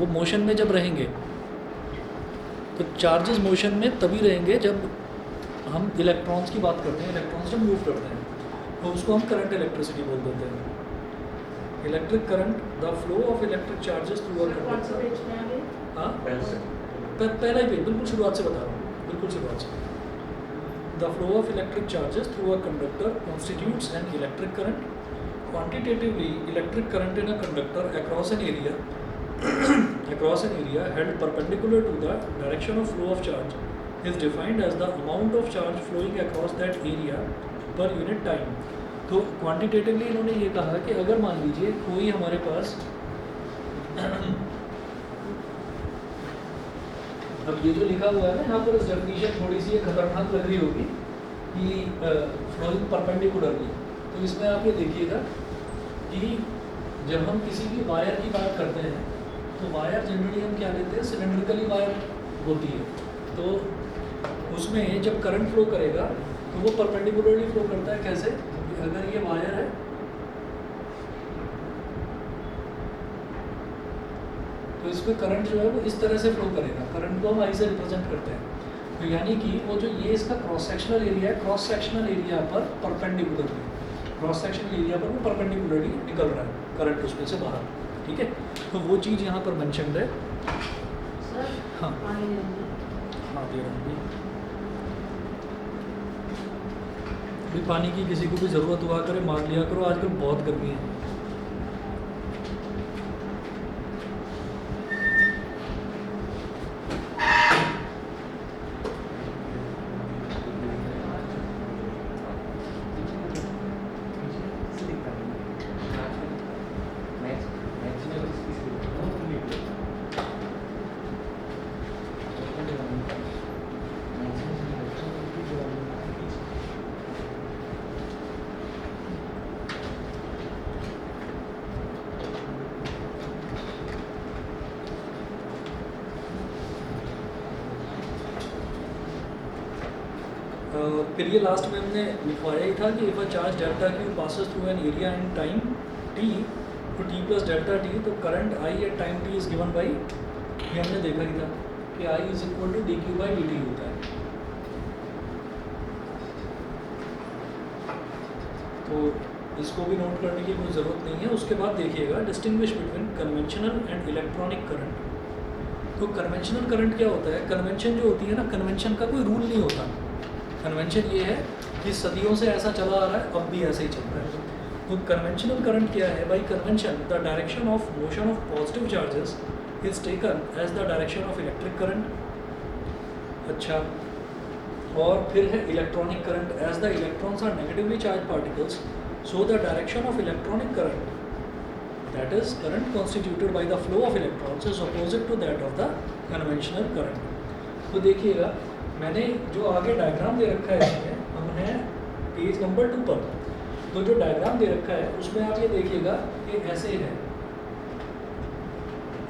वो मोशन में जब रहेंगे, तो चार्जेस मोशन में तभी रहेंगे जब हम इलेक्ट्रॉन्स की बात करते हैं, इलेक्ट्रॉन्स जब मूव करते हैं, तो उसको हम करंट इलेक्ट्रिसिटी बोल देते हैं। Electric current, the flow of electric charges through a conductor. हाँ, पहला ही पेज, बिल्कुल शुरुआत से बता रहा हूँ, बिल्कुल शुरुआत से। The flow of electric charges through a conductor constitutes an electric current. Quantitatively, electric current in a conductor across an area held perpendicular to the direction of flow of charge is defined as the amount of charge flowing across that area per unit time. तो quantitatively इन्होंने ये कहा कि अगर मान लीजिए कोई हमारे पास अब ये जो लिखा हुआ है ना यहाँ पर, इस डेफिनेशन थोड़ी सी खतरनाक लग रही होगी कि फ्लोइंग परपेंडिकुलरली। तो इसमें आप ये देखिएगा कि जब हम किसी भी वायर की बात करते हैं तो वायर जनरली हम क्या लेते हैं, सिलेंड्रिकली वायर होती है। तो उसमें जब करंट फ्लो करेगा तो वो परपेंडिकुलरली फ्लो करता है। कैसे? अगर ये वायर है तो इसमें करंट जो है वो इस तरह से फ्लो करेगा। करंट को हम आई से रिप्रेजेंट करते हैं। तो यानी कि वो जो ये इसका क्रॉस सेक्शनल एरिया है, क्रॉस सेक्शनल एरिया पर परपेंडिकुलरली, क्रॉस सेक्शनल एरिया पर वो परपेंडिकुलरली निकल रहा है करंट उसमें से बाहर। ठीक है, तो वो चीज़ यहाँ पर मेंशन्ड है। हाँ हाँ, दे रहा हूँ भी। पानी की किसी को भी ज़रूरत हुआ करे मांग लिया करो, आजकल बहुत गर्मी है। फिर ये लास्ट में हमने लिखवाया ही था कि if a charge delta Q passes through an area in time T to T plus delta T, तो current I at time T is given by, ये हमने देखा ही था कि I is equal to D Q by D T होता है। तो इसको भी नोट करने की कोई ज़रूरत नहीं है। उसके बाद देखिएगा distinguish between conventional and electronic current. तो कन्वेंशनल करंट क्या होता है? कन्वेंशन जो होती है ना, कन्वेंशन का कोई रूल नहीं होता। कन्वेंशन ये है कि सदियों से ऐसा चला आ रहा है, अब भी ऐसे ही चल रहा है। तो कन्वेंशनल करंट क्या है? By convention the direction of motion of positive charges is taken as the direction of electric current. अच्छा, और फिर है electronic current. As the electrons are negatively charge particles, so the direction of electronic current, that is current constituted by the flow of electrons, is opposite to that of the conventional current। तो देखिएगा मैंने जो आगे diagram दे रखा है इसमें, हमने page number 2 पर तो जो डायग्राम दे रखा है उसमें आप ये देखिएगा कि ऐसे है,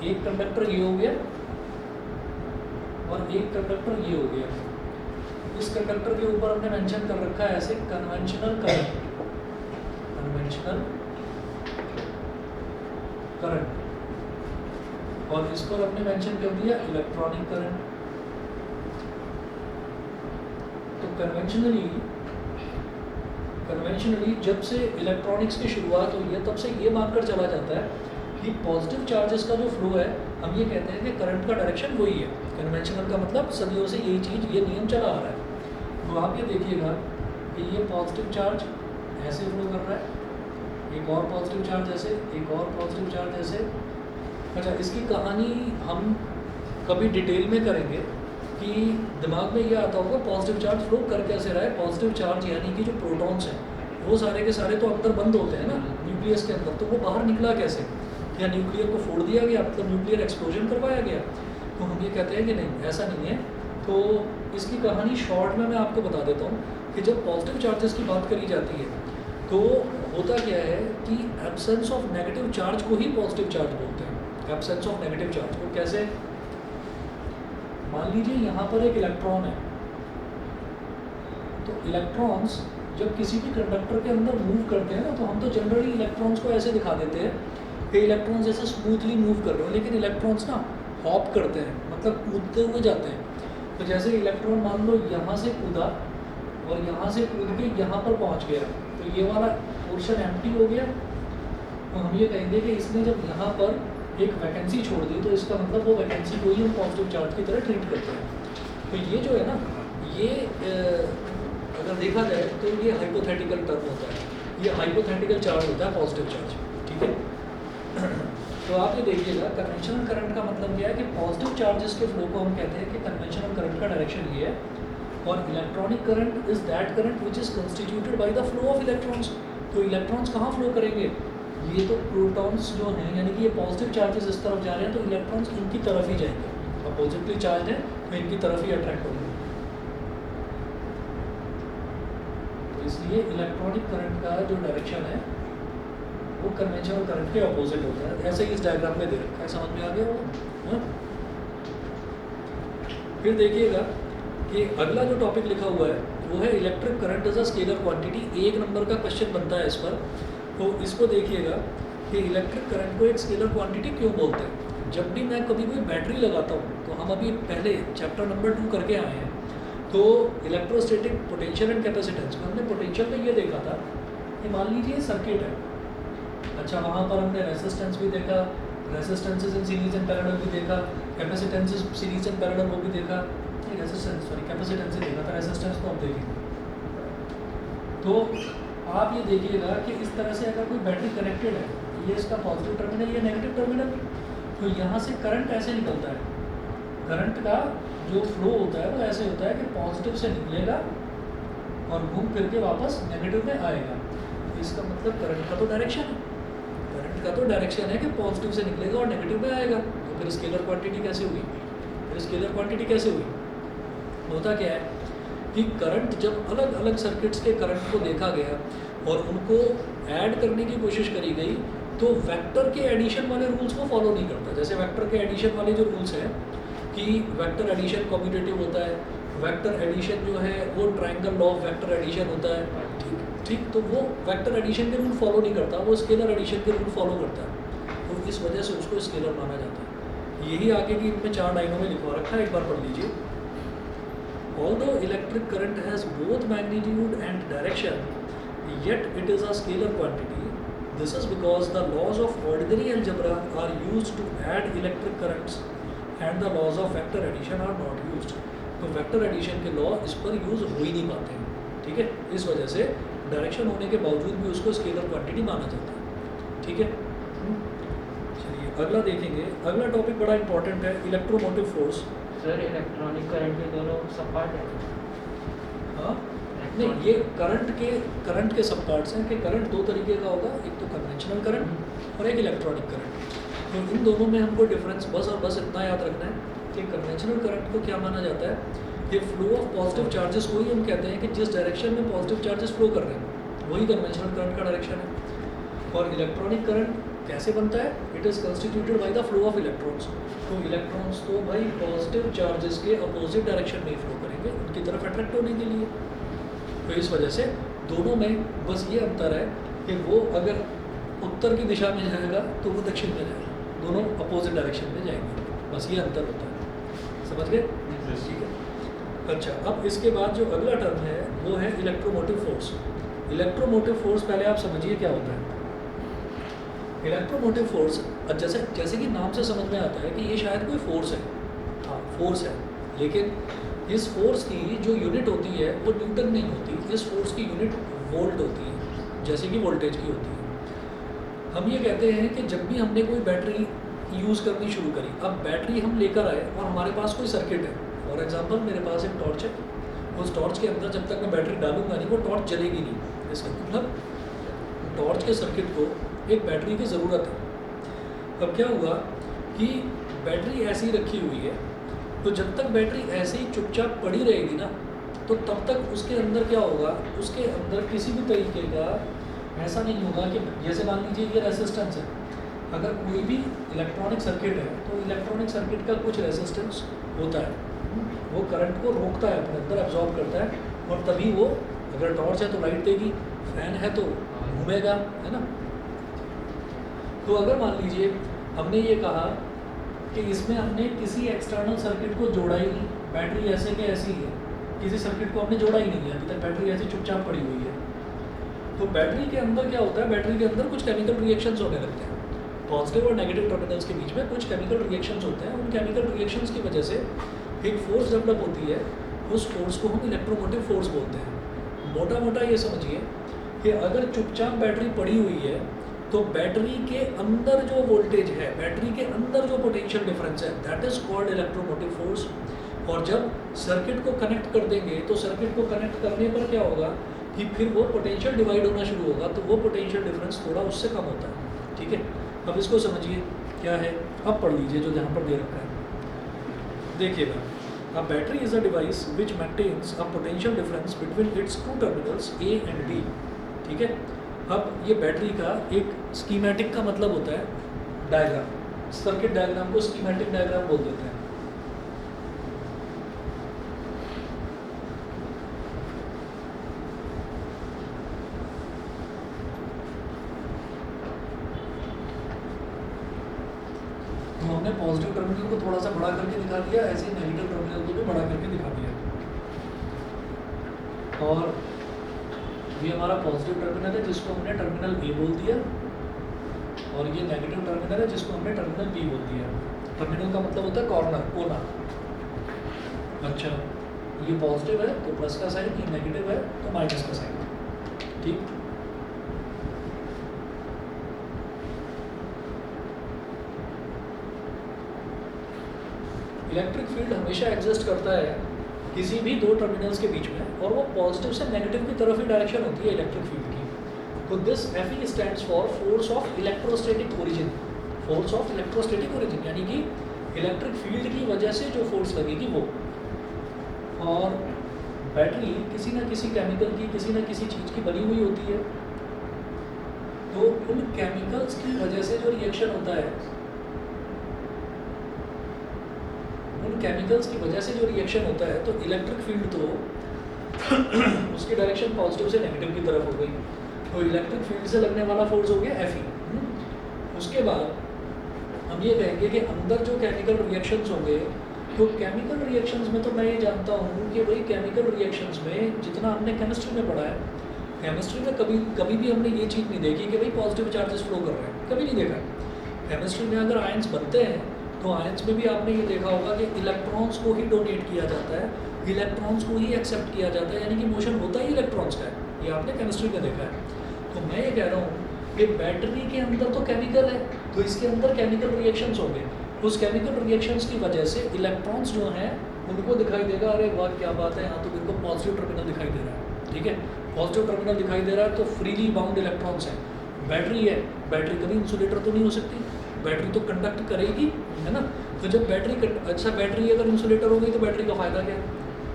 एक कंडक्टर ये हो गया और एक कंडक्टर ये हो गया। इस कंडक्टर के ऊपर हमने मेंशन कर रखा है ऐसे कन्वेंशनल करंट, कन्वेंशनल करंट, और इसको हमने मेंशन कर दिया इलेक्ट्रॉनिक करंट। तो कन्वेंशनली जब से इलेक्ट्रॉनिक्स की शुरुआत हुई है तब से ये मानकर चला जाता है कि पॉजिटिव चार्जेस का जो फ्लो है, हम ये कहते हैं कि करंट का डायरेक्शन वही है। कन्वेंशनल का मतलब सदियों से यही चीज़, ये नियम चला आ रहा है। तो आप ये देखिएगा कि ये पॉजिटिव चार्ज ऐसे फ्लो कर रहा है, एक और पॉजिटिव चार्ज ऐसे, एक और पॉजिटिव चार्ज ऐसे। अच्छा, इसकी कहानी हम कभी डिटेल में करेंगे कि दिमाग में ये आता होगा पॉजिटिव चार्ज फ्लो कर कैसे रहा है। पॉजिटिव चार्ज यानी कि जो प्रोटॉन्स हैं वो सारे के सारे तो अंदर बंद होते हैं ना न्यूक्लियस के अंदर, तो वो बाहर निकला कैसे? या न्यूक्लियर को फोड़ दिया गया, मतलब न्यूक्लियर एक्सप्लोजन करवाया गया? तो हम ये कहते हैं कि नहीं, ऐसा नहीं है। तो इसकी कहानी शॉर्ट में मैं आपको बता देता हूँ कि जब पॉजिटिव चार्जेस की बात करी जाती है तो होता क्या है कि एब्सेंस ऑफ नेगेटिव चार्ज को ही पॉजिटिव चार्ज बोलते हैं। एब्सेंस ऑफ नेगेटिव चार्ज को कैसे? मान लीजिए यहाँ पर एक इलेक्ट्रॉन है, तो इलेक्ट्रॉन्स जब किसी भी कंडक्टर के अंदर मूव करते हैं ना, तो हम तो जनरली इलेक्ट्रॉन्स को ऐसे दिखा देते हैं कि इलेक्ट्रॉन्स जैसे स्मूथली मूव कर रहे हो, लेकिन इलेक्ट्रॉन्स ना हॉप करते हैं, मतलब कूदते हुए जाते हैं। तो जैसे इलेक्ट्रॉन मान लो यहाँ से कूदा और यहाँ से कूद के यहाँ पर पहुँच गया, तो ये वाला पोर्शन एम्प्टी हो गया। तो हम ये कहेंगे कि इसने जब यहाँ पर एक वैकेंसी छोड़ दी, तो इसका मतलब वो वैकेंसी को ही हम पॉजिटिव चार्ज की तरह ट्रीट करते हैं। तो ये जो है ना, ये अगर देखा जाए तो ये हाइपोथेटिकल टर्म होता है, ये हाइपोथेटिकल चार्ज होता है पॉजिटिव चार्ज, ठीक है। तो आप ये देखिएगा, कन्वेंशनल करंट का मतलब क्या है कि पॉजिटिव चार्जेस के फ्लो को हम कहते हैं कि कन्वेंशनल करंट का डायरेक्शन ये है, और electronic current is that current which is constituted by the flow of electrons. तो इलेक्ट्रॉन्स कहाँ फ्लो करेंगे, ये तो प्रोटॉन्स जो हैं, यानी कि ये पॉजिटिव चार्जेस इस तरफ जा रहे हैं, तो इलेक्ट्रॉन्स इनकी तरफ ही जाएंगे, अब पॉजिटिवली चार्ज है तो इनकी तरफ ही अट्रैक्ट होंगे। तो इसलिए इलेक्ट्रॉनिक करंट का जो डायरेक्शन है वो कन्वेंशनल करंट के अपोजिट होता है। ऐसे ही इस डायग्राम में दे रखा है, समझ में आ गया होगा। फिर देखिएगा कि अगला जो टॉपिक लिखा हुआ है वो है electric current is a scalar quantity. 1 number का क्वेश्चन बनता है इस पर, तो इसको देखिएगा कि इलेक्ट्रिक करंट को एक स्केलर क्वांटिटी क्यों बोलते हैं। जब भी मैं कभी कोई बैटरी लगाता हूँ, तो हम अभी पहले चैप्टर नंबर 2 करके आए हैं, तो इलेक्ट्रोस्टैटिक पोटेंशियल एंड कैपेसिटेंस में हमने पोटेंशियल में ये देखा था कि मान लीजिए सर्किट है, अच्छा वहाँ पर हमने रेसिस्टेंस भी देखा, resistances in series and parallel भी देखा, कैपेसिटेंसेस सीरीज एंड पैरेलल वो भी देखा, रेसिस्टेंस सॉरी कैपेसिटेंस ही देखा था, रेसिस्टेंस को हम देखेंगे। तो आप ये देखिएगा कि इस तरह से अगर कोई बैटरी कनेक्टेड है, ये इसका पॉजिटिव टर्मिनल, ये नेगेटिव टर्मिनल, तो यहाँ से करंट ऐसे निकलता है। करंट का जो फ्लो होता है वो ऐसे होता है कि पॉजिटिव से निकलेगा और घूम फिर के वापस नेगेटिव में आएगा। तो इसका मतलब करंट का तो डायरेक्शन है, करंट का तो डायरेक्शन है कि पॉजिटिव से निकलेगा और नेगेटिव में आएगा। तो फिर स्केलर क्वांटिटी कैसे हुई, फिर स्केलर क्वांटिटी कैसे हुई। होता क्या है कि करंट जब अलग अलग सर्किट्स के करंट को देखा गया और उनको ऐड करने की कोशिश करी गई, तो वेक्टर के एडिशन वाले रूल्स को फॉलो नहीं करता। जैसे वेक्टर के एडिशन वाले जो रूल्स हैं कि वेक्टर एडिशन कम्यूटेटिव होता है, वेक्टर एडिशन जो है वो triangle law of vector addition होता है, ठीक, तो वो वेक्टर एडिशन के रूल फॉलो नहीं करता, वो स्केलर एडिशन के रूल फॉलो करता है। तो इस वजह से उसको स्केलर माना जाता है। यही आगे की इनमें 4 लाइनों में लिखवा रखा है, एक बार पढ़ लीजिए। Although electric current has both magnitude and direction, yet it is a scalar quantity. This is because the laws of ordinary algebra are used to add electric currents and the laws of vector addition are not used. तो vector addition के law इस पर use हो ही नहीं पाते हैं, ठीक है। इस वजह से डायरेक्शन होने के बावजूद भी उसको स्केलर क्वांटिटी माना जाता है, ठीक है। चलिए अगला देखेंगे। अगला टॉपिक बड़ा इंपॉर्टेंट है, electromotive force. Sir electronic current के दोनों सब पार्ट हैं? हाँ नहीं, ये करंट के सब पार्ट्स हैं कि करंट 2 तरीके का होगा, एक तो कन्वेंशनल करंट और एक इलेक्ट्रॉनिक करंट। तो इन दोनों में हमको डिफरेंस बस और बस इतना याद रखना है कि कन्वेंशनल करंट को क्या माना जाता है, ये फ्लो ऑफ पॉजिटिव चार्जेस को ही हम कहते हैं कि जिस डायरेक्शन में पॉजिटिव चार्जेस फ्लो कर रहे हैं वही कन्वेंशनल करंट का डायरेक्शन है। और इलेक्ट्रॉनिक करंट कैसे बनता है, it is constituted by the flow of electrons. तो इलेक्ट्रॉन्स तो भाई पॉजिटिव चार्जेस के अपोजिट डायरेक्शन में ही फ्लो करेंगे, उनकी तरफ अट्रैक्ट होने के लिए। तो इस वजह से दोनों में बस ये अंतर है कि वो अगर उत्तर की दिशा में जाएगा तो वो दक्षिण में जाएगा, दोनों अपोजिट डायरेक्शन में जाएंगे, बस ये अंतर होता है। समझ गए, ठीक है। अच्छा, अब इसके बाद जो अगला टर्म है वो है इलेक्ट्रोमोटिव फोर्स। इलेक्ट्रोमोटिव फोर्स पहले आप समझिए क्या होता है। इलेक्ट्रोमोटिव फोर्स जैसे कि नाम से समझ में आता है कि ये शायद कोई फोर्स है, हाँ फोर्स है, लेकिन इस फोर्स की जो यूनिट होती है वो न्यूटन नहीं होती, इस फोर्स की यूनिट वोल्ट होती है, जैसे कि वोल्टेज की होती है। हम ये कहते हैं कि जब भी हमने कोई बैटरी यूज़ करनी शुरू करी, अब बैटरी हम लेकर आए और हमारे पास कोई सर्किट है, फॉर एग्जांपल मेरे पास एक टॉर्च है, उस टॉर्च के अंदर जब तक मैं बैटरी डालूंगा नहीं वो टॉर्च जलेगी नहीं। इसका मतलब टॉर्च के सर्किट को एक बैटरी की ज़रूरत है। अब क्या हुआ कि बैटरी ऐसी रखी हुई है, तो जब तक बैटरी ऐसे ही चुपचाप पड़ी रहेगी ना, तो तब तक उसके अंदर क्या होगा, उसके अंदर किसी भी तरीके का ऐसा नहीं होगा कि जैसे मान लीजिए ये रेसिस्टेंस है, अगर कोई भी इलेक्ट्रॉनिक सर्किट है तो इलेक्ट्रॉनिक सर्किट का कुछ रेसिस्टेंस होता है, वो करंट को रोकता है, अपने अंदर एब्जॉर्ब करता है, और तभी वो अगर टॉर्च है तो लाइट देगी, फैन है तो घूमेगा, है ना। तो अगर मान लीजिए हमने ये कहा कि इसमें हमने किसी एक्सटर्नल सर्किट को जोड़ा ही नहीं, बैटरी ऐसे के ऐसी ही है, किसी सर्किट को हमने जोड़ा ही नहीं है, अभी तक बैटरी ऐसी चुपचाप पड़ी हुई है। तो बैटरी के अंदर क्या होता है, बैटरी के अंदर कुछ केमिकल रिएक्शंस होने लगते हैं, पॉजिटिव और नेगेटिव टर्मिनल्स के बीच में कुछ केमिकल रिएक्शंस होते हैं। उन केमिकल रिएक्शंस की वजह से एक फोर्स डेवलप होती है, उस फोर्स को हम इलेक्ट्रोमोटिव फोर्स बोलते हैं। मोटा मोटा ये समझिए कि अगर चुपचाप बैटरी पड़ी हुई है तो बैटरी के अंदर जो वोल्टेज है, बैटरी के अंदर जो पोटेंशियल डिफरेंस है, that is called electromotive force. और जब सर्किट को कनेक्ट कर देंगे तो सर्किट को कनेक्ट करने पर क्या होगा कि फिर वो पोटेंशियल डिवाइड होना शुरू होगा, तो वो पोटेंशियल डिफरेंस थोड़ा उससे कम होता है। ठीक है, अब इसको समझिए क्या है, अब पढ़ लीजिए जो जहाँ पर दे रखा है। देखिएगा, a battery is a device which maintains a potential difference between its two terminals A and B। ठीक है, अब ये बैटरी का एक स्कीमेटिक का मतलब होता है डायग्राम, सर्किट डायग्राम को स्कीमेटिक डायग्राम बोल देते हैं। तो हमने पॉजिटिव टर्मिनल को थोड़ा सा बड़ा करके दिखा दिया, ऐसे ही नेगेटिव टर्मिनल को भी बड़ा करके दिखा दिया। और ये हमारा पॉजिटिव टर्मिनल है जिसको हमने टर्मिनल ए बोल दिया, और ये नेगेटिव टर्मिनल है जिसको हमने टर्मिनल बी बोल दिया। टर्मिनल का मतलब होता है कॉर्नर, कोना। अच्छा, ये पॉजिटिव है तो प्लस का साइन, ये नेगेटिव है तो माइनस का साइन। ठीक, इलेक्ट्रिक फील्ड हमेशा एग्जिस्ट करता है किसी भी दो टर्मिनल्स के बीच में, और वो पॉजिटिव से नेगेटिव की तरफ ही डायरेक्शन होती है इलेक्ट्रिक फील्ड की। तो this Fe stands for force of electrostatic origin. Force of electrostatic origin यानी कि इलेक्ट्रिक फील्ड की वजह से जो फोर्स लगेगी वो। और बैटरी किसी न किसी केमिकल की, किसी न किसी चीज़ की बनी हुई होती है, तो उन केमिकल्स की वजह से जो रिएक्शन होता है, उन केमिकल्स की वजह से जो रिएक्शन होता है, तो इलेक्ट्रिक फील्ड तो उसकी डायरेक्शन पॉजिटिव से नेगेटिव की तरफ हो गई, तो इलेक्ट्रिक फील्ड से लगने वाला फोर्स हो गया Fe। उसके बाद हम ये कहेंगे कि अंदर जो केमिकल रिएक्शंस होंगे, तो केमिकल रिएक्शंस में तो मैं ये जानता हूँ कि भाई केमिकल रिएक्शंस में जितना हमने केमिस्ट्री में पढ़ा है, केमिस्ट्री में कभी भी हमने ये चीज़ नहीं देखी कि भाई पॉजिटिव चार्जेस फ्लो कर रहे हैं, कभी नहीं देखा। केमिस्ट्री में अगर आयंस बनते हैं तो आयंस में भी आपने ये देखा होगा कि इलेक्ट्रॉन्स को ही डोनेट किया जाता है, इलेक्ट्रॉन्स को ही एक्सेप्ट किया जाता है, यानी कि मोशन होता ही इलेक्ट्रॉन्स का है। ये आपने केमिस्ट्री में देखा है। तो मैं ये कह रहा हूँ कि बैटरी के अंदर तो केमिकल है, तो इसके अंदर केमिकल रिएक्शंस होंगे, उस केमिकल रिएक्शंस की वजह से इलेक्ट्रॉन्स जो हैं उनको दिखाई देगा, अरे वाह क्या बात है, यहाँ तो मेरे को पॉजिटिव टर्मिनल दिखाई दे रहा है। ठीक है, पॉजिटिव टर्मिनल दिखाई दे रहा है तो फ्रीली बाउंड इलेक्ट्रॉन्स हैं। बैटरी है, बैटरी कभी इंसुलेटर तो नहीं हो सकती, बैटरी तो कंडक्ट करेगी, है ना। तो जब बैटरी अगर इंसुलेटर हो गई तो बैटरी का फ़ायदा क्या है,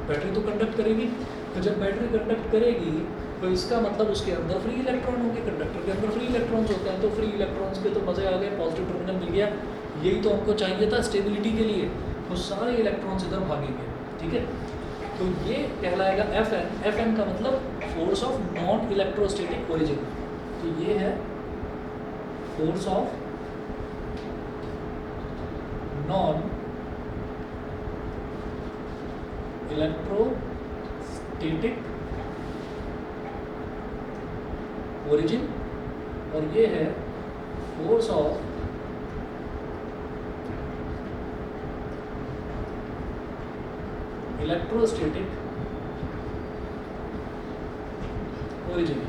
बैटरी तो कंडक्ट करेगी। तो जब बैटरी कंडक्ट करेगी तो इसका मतलब उसके अंदर फ्री इलेक्ट्रॉन होंगे, कंडक्टर के अंदर फ्री इलेक्ट्रॉन्स होते हैं, तो फ्री इलेक्ट्रॉन्स के तो मज़े आ गए, पॉजिटिव टर्मिनल मिल गया। यही तो हमको चाहिए था स्टेबिलिटी के लिए, तो सारे इलेक्ट्रॉन्स इधर भागेंगे। ठीक है, तो ये कहलाएगा Fn। Fn का मतलब force of non electrostatic origin. तो ये है force of non electrostatic origin, और ये है फोर्स ऑफ इलेक्ट्रोस्टैटिक ओरिजिन।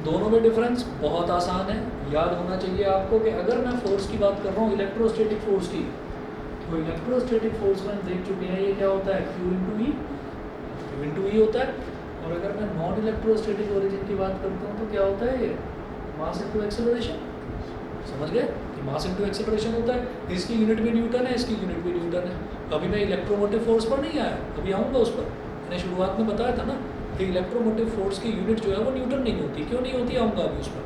दोनों में डिफरेंस बहुत आसान है, याद होना चाहिए आपको कि अगर मैं फोर्स की बात कर रहा हूँ इलेक्ट्रोस्टैटिक फोर्स की, तो इलेक्ट्रोस्टैटिक फोर्स में देख चुके हैं ये क्या होता है, Q इंटू ई होता है। और अगर मैं नॉन इलेक्ट्रोस्टैटिक ओरिजिन की बात करता हूँ तो क्या होता है, ये मास इनटू एक्सेलरेशन। समझ गए कि मास इनटू एक्सेलरेशन होता है। इसकी यूनिट भी न्यूटन है, इसकी यूनिट भी न्यूटन है। अभी मैं इलेक्ट्रोमोटिव फोर्स पर नहीं आया, अभी आऊँगा उस पर। मैंने शुरुआत में बताया था ना कि इलेक्ट्रोमोटिव फोर्स की यूनिट जो है वो न्यूटन नहीं होती। क्यों नहीं होती, आऊँगा अभी उस पर।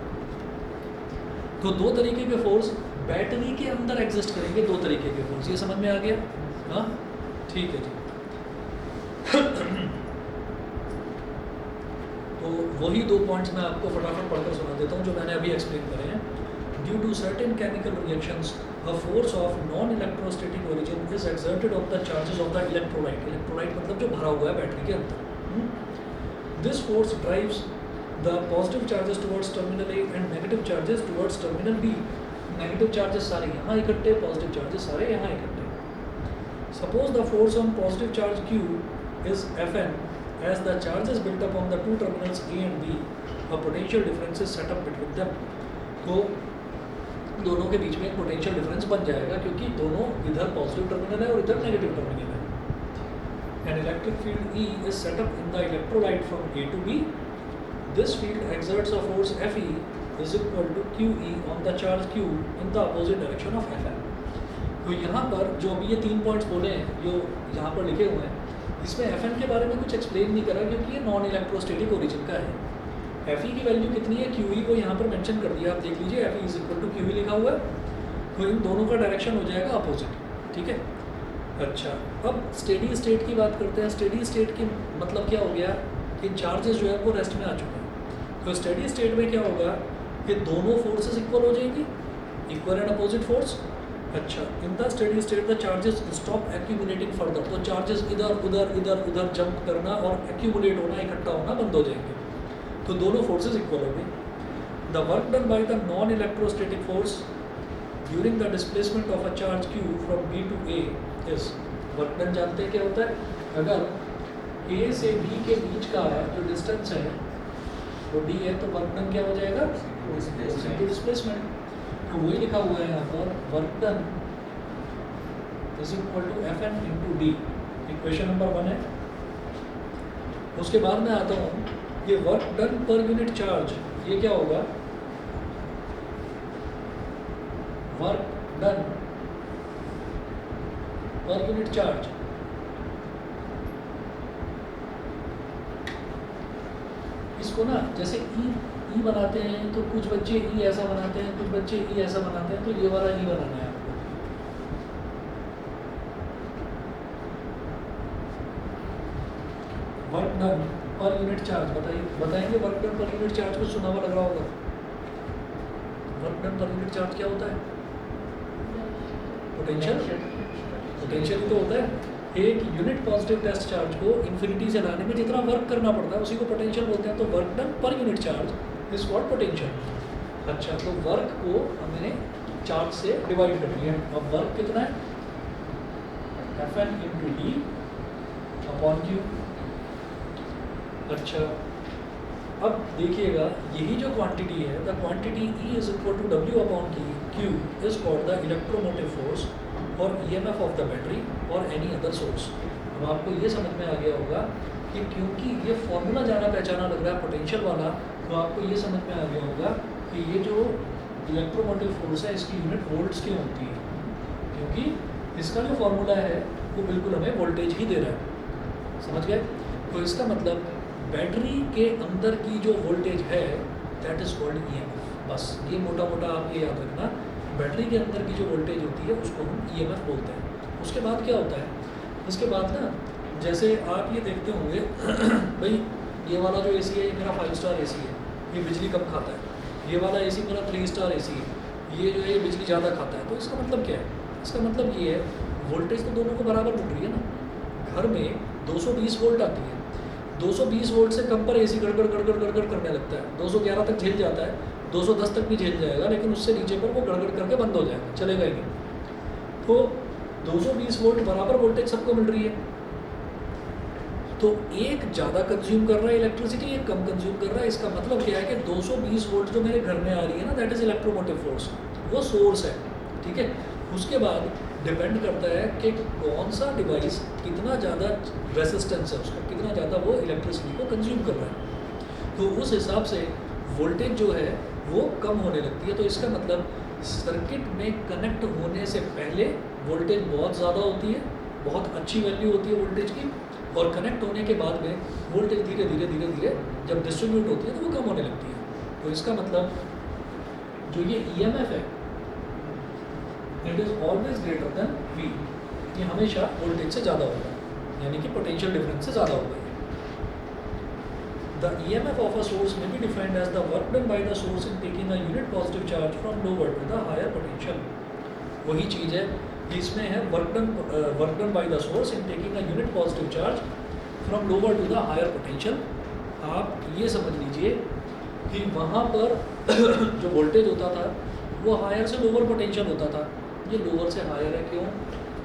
तो दो तरीके के फोर्स बैटरी के अंदर एग्जिस्ट करेंगे, दो तरीके के फोर्स। ये समझ में आ गया? हाँ, ठीक है जी। तो वही दो पॉइंट्स मैं आपको फटाफट पढ़कर सुना देता हूँ जो मैंने अभी एक्सप्लेन करे हैं। Due to certain chemical reactions a force of non-electrostatic origin is exerted on the charges of the electrolyte. Electrolyte मतलब जो भरा हुआ है बैटरी के अंदर. This force drives the positive charges towards terminal A and negative charges towards terminal B. Negative charges सारे यहाँ इकट्ठे, positive charges सारे यहाँ इकट्ठे. Suppose the force on positive charge Q is Fn. As the charges built up on the two terminals A and B, a potential difference is set up between them. तो दोनों के बीच में एक potential difference बन जाएगा क्योंकि दोनों इधर पॉजिटिव टर्मिनल है और इधर नेगेटिव टर्मिनल है. An electric field E is set up in the electrolyte from A to B. This field exerts a force Fe is equal to QE on the charge Q in the opposite direction of Fn. तो यहाँ पर जो अभी ये 3 points बोले हैं जो यहाँ पर लिखे हुए हैं, इसमें Fn के बारे में कुछ एक्सप्लेन नहीं करा क्योंकि ये नॉन इलेक्ट्रोस्टेटिक ओरिजिन का है. Fe की वैल्यू कितनी है QE को यहाँ पर मेंशन कर दिया, आप देख लीजिए Fe is equal to QE लिखा हुआ है. तो इन दोनों का डायरेक्शन हो जाएगा अपोजिट. ठीक है. अच्छा, अब स्टेडी स्टेट की बात करते हैं. स्टेडी स्टेट की मतलब क्या हो गया कि चार्जेस जो है वो रेस्ट में आ चुके हैं. तो स्टेडी स्टेट में क्या होगा कि दोनों फोर्सेस इक्वल हो जाएंगी, इक्वल एंड अपोजिट फोर्स. अच्छा, in the steady state the charges stop accumulating further. तो चार्जेस इधर उधर जंप करना और एक्यूमुलेट होना, इकट्ठा होना बंद हो जाएंगे. तो दोनों फोर्सेस इक्वल हो गई. The work done by the non electrostatic force during the displacement of a charge Q from B to A is. Work done जानते हैं क्या होता है? अगर A से B के बीच का जो डिस्टेंस है वो D है तो वर्क डन क्या हो जाएगा? डिस्प्लेसमेंट. तो वही लिखा हुआ है यहाँ पर, work done is equal to Fn into D. Equation number 1 है. उसके बाद में आता हूँ ये work done per unit charge, ये क्या होगा? Work done per unit charge. इसको ना जैसे ई बनाते हैं तो कुछ बच्चे ई ऐसा बनाते हैं, कुछ बच्चे ई ऐसा बनाते हैं. तो ये वाला ई बनाना है आपको. Work done per unit charge बताएंगे. Work done per unit charge को सुना हुआ लग रहा होगा. Work done per unit charge क्या होता है? पोटेंशियल ही तो होता है. एक यूनिट पॉजिटिव टेस्ट चार्ज को इन्फिनिटी से लाने में जितना वर्क करना पड़ता है उसी को पोटेंशियल बोलते हैं. तो work done per unit charge is called potential. अच्छा, तो वर्क को हमने चार्ज से डिवाइड कर दिया. अब वर्क कितना है? Fn into D upon Q. अच्छा, अब देखिएगा यही जो क्वांटिटी है, the quantity E is equal to W upon Q is called the electromotive force और EMF ऑफ द बैटरी और एनी अदर सोर्स. अब आपको ये समझ में आ गया होगा कि क्योंकि ये फॉर्मूला जाना पहचाना लग रहा है पोटेंशियल वाला, तो आपको ये समझ में आ गया होगा कि ये जो इलेक्ट्रोमोटिव फोर्स है इसकी यूनिट वोल्ट्स की होती है, क्योंकि इसका जो फॉर्मूला है वो बिल्कुल हमें वोल्टेज ही दे रहा है. समझ गए? तो इसका मतलब बैटरी के अंदर की जो वोल्टेज है दैट इज कॉल्ड EMF. बस ये मोटा मोटा आप ये याद रखना, बैटरी के अंदर की जो वोल्टेज होती है उसको हम EMF बोलते हैं. उसके बाद क्या होता है? उसके बाद ना जैसे आप ये देखते होंगे भाई ये वाला जो AC है ये मेरा 5 स्टार AC है, ये बिजली कम खाता है. ये वाला AC मेरा 3 स्टार AC है, ये जो है ये बिजली ज़्यादा खाता है. तो इसका मतलब क्या है? इसका मतलब ये है वोल्टेज तो दोनों को बराबर मिल रही है ना. घर में 220 वोल्ट आती है, 220 वोल्ट से कम पर AC गड़गड़ करने लगता है. 211 तक झेल जाता है, 210 तक भी झेल जाएगा, लेकिन उससे नीचे पर वो गड़गड़ करके बंद हो जाएगा, चलेगा ही नहीं. तो 220 वोल्ट बराबर वोल्टेज सबको मिल रही है. तो एक ज़्यादा कंज्यूम कर रहा है इलेक्ट्रिसिटी, एक कम कंज्यूम कर रहा है. इसका मतलब क्या है कि 220 वोल्ट जो मेरे घर में आ रही है ना, दैट इज़ इलेक्ट्रोमोटिव फोर्स, वो सोर्स है. ठीक है. उसके बाद डिपेंड करता है कि कौन सा डिवाइस कितना ज़्यादा रेसिस्टेंस है उसका, कितना ज़्यादा वो इलेक्ट्रिसिटी को कंज्यूम कर रहा है. तो उस हिसाब से वोल्टेज जो है वो कम होने लगती है. तो इसका मतलब सर्किट में कनेक्ट होने से पहले वोल्टेज बहुत ज़्यादा होती है, बहुत अच्छी वैल्यू होती है वोल्टेज की, और कनेक्ट होने के बाद में वोल्टेज धीरे धीरे जब डिस्ट्रीब्यूट होती है तो वो कम होने लगती है. तो इसका मतलब जो ये EMF है it is always greater than V. ये हमेशा वोल्टेज से ज़्यादा होगा, यानी कि पोटेंशियल डिफरेंस से ज़्यादा होगा. The EMF of a source may be defined as the work done by the source in taking a unit positive charge from lower to the higher potential. वही चीज़ है, इसमें है work done by the source in taking a unit positive charge from lower to the higher potential. आप ये समझ लीजिए कि वहाँ पर जो वोल्टेज होता था वो हायर से लोअर पोटेंशियल होता था, ये लोअर से हायर है, क्यों?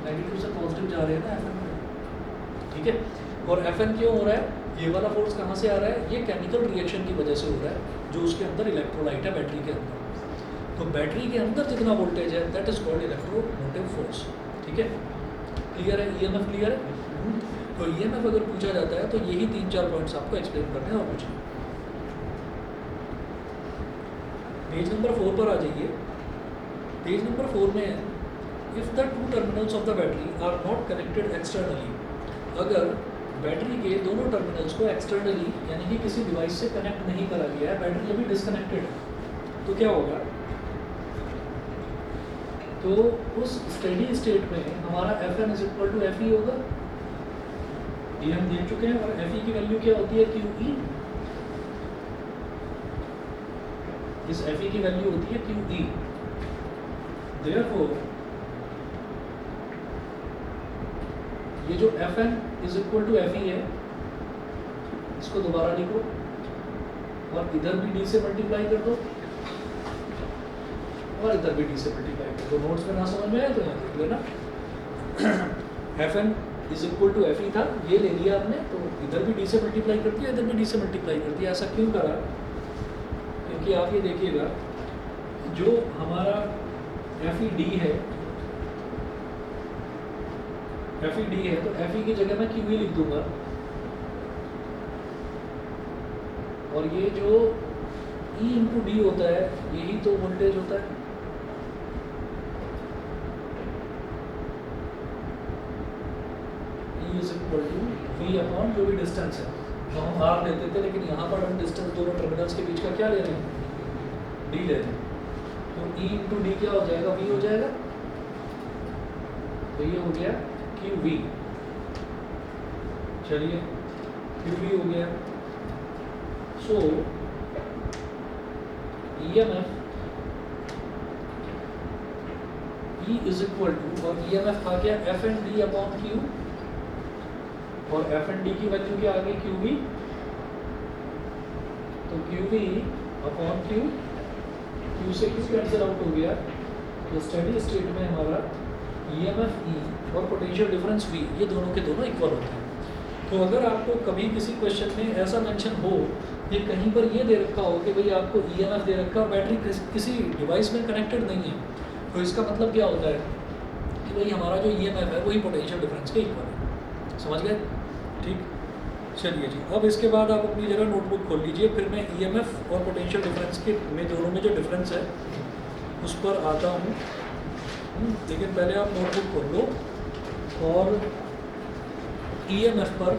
नेगेटिव से पॉजिटिव जा रहे हैं ना FN में, ठीक है। और FN क्यों हो रहा है? ये वाला फोर्स कहाँ से आ रहा है? ये केमिकल रिएक्शन की वजह से हो रहा है, जो उसके अंदर इलेक्ट्रोलाइट है बैटरी के अंदर। तो बैटरी के अंदर जितना वोल्टेज है that is called electromotive force, ठीक है। क्लियर है? EMF क्लियर है? तो EMF अगर पूछा जाता है तो यही 3-4 पॉइंट्स आपको एक्सप्लेन करने हैं और कुछ नहीं। पेज नंबर 4 पर आ जाइए। पेज नंबर 4 में है, if the two terminals of the battery are not connected externally, अगर बैटरी के दोनों टर्मिनल्स को एक्सटर्नली यानी कि किसी डिवाइस से कनेक्ट नहीं करा गया है, बैटरी अभी डिस्कनेक्टेड है, तो क्या होगा? तो उस स्टेडी स्टेट में हमारा FN is equal to FE होगा, ये हम देख चुके हैं। और FE की वैल्यू क्या होती है? QE। इस FE की वैल्यू होती है QE। Therefore ये जो FN is equal to FE है, इसको दोबारा लिखो और इधर भी D से मल्टीप्लाई कर दो और इधर भी D से मल्टीप्लाई कर दो। नोट्स में ना समझ में आए तो यहाँ देख लेना। FN is equal to FE था, ये ले लिया आपने, तो इधर भी D से मल्टीप्लाई कर दिया, इधर भी D से मल्टीप्लाई कर दिया। ऐसा क्यों करा? क्योंकि आप ये देखिएगा, जो हमारा FED है, FED है, तो FE की जगह मैं QE लिख दूंगा, और ये जो E इंटू D होता है यही तो वोल्टेज होता है। E is equal to V upon जो भी डिस्टेंस है, तो हम R लेते थे, लेकिन यहाँ पर हम डिस्टेंस दोनों टर्मिनल्स के बीच का क्या ले रहे हैं? D ले रहे हैं। तो E इंटू D क्या हो जाएगा? V हो जाएगा। तो ये हो गया QV। चलिए QV हो गया। So EMF E is equal to, और EMF था क्या? FN/D अपॉन Q, और FN/D की वैल्यू क्या आ गई? QV। तो QV अपॉन Q, Q से Q कैंसिल आउट हो गया। तो स्टेडी स्टेट में हमारा EMF E और पोटेंशियल डिफरेंस V, ये दोनों के दोनों इक्वल होते हैं। तो अगर आपको कभी किसी क्वेश्चन में ऐसा मेंशन हो, ये कहीं पर ये दे रखा हो कि भाई आपको EMF दे रखा और बैटरी किसी डिवाइस में कनेक्टेड नहीं है, तो इसका मतलब क्या होता है कि भाई हमारा जो EMF है वही पोटेंशियल डिफरेंस के इक्वल है। समझ गए? ठीक, चलिए जी। अब इसके बाद आप अपनी जगह नोटबुक खोल लीजिए, फिर मैं EMF और पोटेंशियल डिफरेंस के दोनों में जो डिफरेंस है उस पर आता हूँ। लेकिन पहले आप नोटबुक खोल लो और EMF पर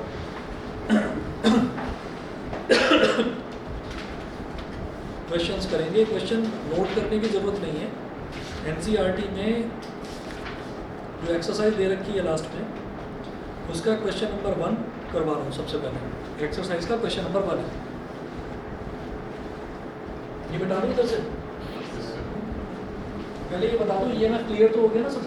क्वेश्चंस करेंगे। क्वेश्चन नोट करने की ज़रूरत नहीं है, NCERT में जो एक्सरसाइज दे रखी है लास्ट में, उसका क्वेश्चन नंबर 1 करवा रहा हूँ। सबसे पहले एक्सरसाइज का क्वेश्चन नंबर 1 है, ये बता दूँ इधर से। पहले ये बता दूँ, EMF क्लियर तो हो गया ना सब?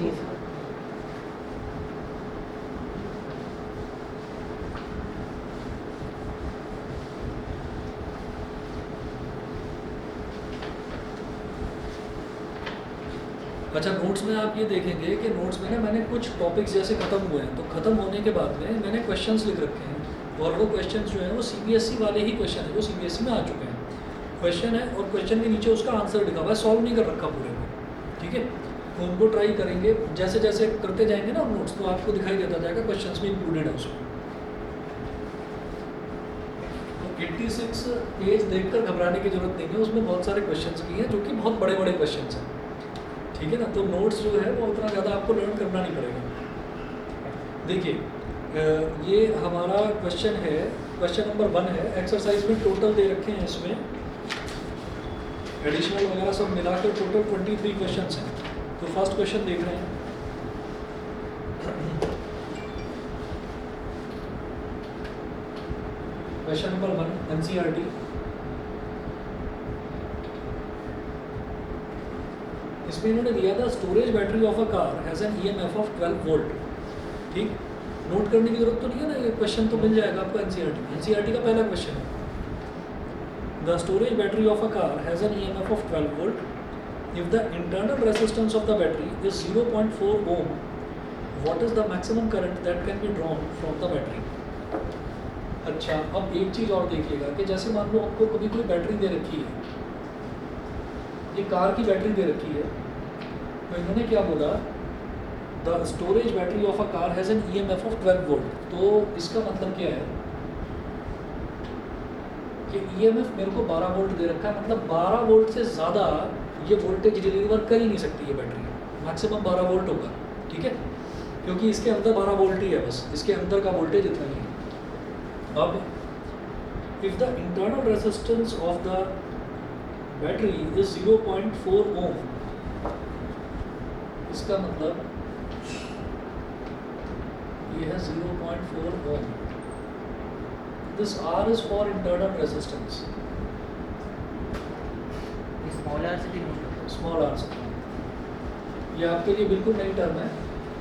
अच्छा, नोट्स में आप ये देखेंगे कि नोट्स में ना मैंने कुछ टॉपिक्स जैसे ख़त्म हुए हैं, तो ख़त्म होने के बाद में मैंने क्वेश्चंस लिख रखे हैं, और वो क्वेश्चंस जो हैं वो CBSE वाले ही क्वेश्चन है, जो CBSE में आ चुके हैं। क्वेश्चन है और क्वेश्चन के नीचे उसका आंसर लिखा हुआ है, सॉल्व नहीं कर रखा पूरे में, ठीक है। तो उनको ट्राई करेंगे, जैसे जैसे करते जाएंगे ना नोट्स, तो आपको दिखाई देता जाएगा क्वेश्चंस भी इंक्लूडेड है उसमें। तो 86 पेज देखकर घबराने की जरूरत नहीं है, उसमें बहुत सारे क्वेश्चंस भी हैं जो कि बहुत बड़े बड़े क्वेश्चंस हैं, ठीक है ना। तो नोट्स जो है वो उतना ज़्यादा आपको लर्न करना नहीं पड़ेगा। देखिए ये हमारा क्वेश्चन है, क्वेश्चन नंबर 1 है। एक्सरसाइज में टोटल दे रखे हैं, इसमें एडिशनल वगैरह सब मिलाकर टोटल 23 क्वेश्चंस हैं। तो फर्स्ट क्वेश्चन देख रहे हैं, क्वेश्चन नंबर 1 एनसीईआरटी। इसमें इन्होंने दिया था storage battery of a car has an EMF of 12 volt. ठीक, नोट करने की जरूरत तो नहीं है ना, ये क्वेश्चन तो मिल जाएगा आपको एनसीईआरटी का पहला क्वेश्चन है। The storage battery of a car has an EMF of 12 volt if the internal resistance of the battery is 0.4 ohm, what is the maximum current that can be drawn from the battery? अच्छा, अब एक चीज़ और देखिएगा कि जैसे मान लो आपको कभी कोई बैटरी दे रखी है, ये कार की बैटरी दे रखी है, तो इन्होंने क्या बोला, the storage battery of a car has an EMF of 12 volt. तो इसका मतलब क्या है कि ईएमएफ मेरे को 12 वोल्ट दे रखा है, मतलब 12 वोल्ट से ज़्यादा ये वोल्टेज डिलीवर कर ही नहीं सकती ये बैटरी, मैक्सिमम 12 वोल्ट होगा। ठीक है, क्योंकि इसके अंदर 12 वोल्ट ही है, बस इसके अंदर का वोल्टेज इतना ही है। अब if the internal resistance of the battery is 0.4 ohm, इसका मतलब ये है 0.4 ohm. This R is for internal resistance, small R से डिनोट होता है। स्मॉल आर से। ये आपके लिए बिल्कुल नई टर्म है।